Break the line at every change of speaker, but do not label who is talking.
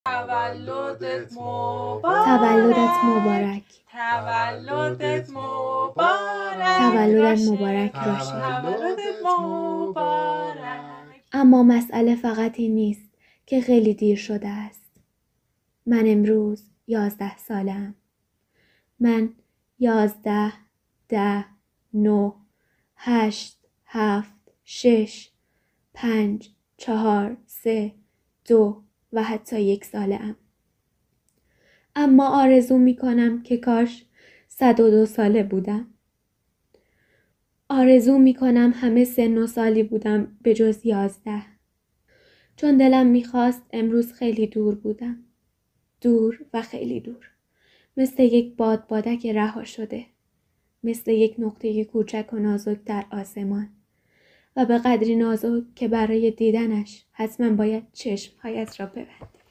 تولدت مبارک.
تولدت مبارک.
تولدت مبارک.
تولدت مبارک باشه.
تولدت مبارک.
اما مسئله فقط این نیست که خیلی دیر شده است. من امروز 11 سالم. من 11 10 9 8 7 6 5 4 3 2 و حتی 1 ساله‌ام. اما آرزو می‌کنم که کاش 102 ساله بودم. آرزو می‌کنم همه سن و سالی بودم به جز 11. چون دلم می‌خواست امروز خیلی دور بودم. دور و خیلی دور. مثل یک بادبادک رها شده. مثل یک نقطه کوچک و نازک در آسمان. و به قدری نازک که برای دیدنش حتما باید چشمهایت را ببندی.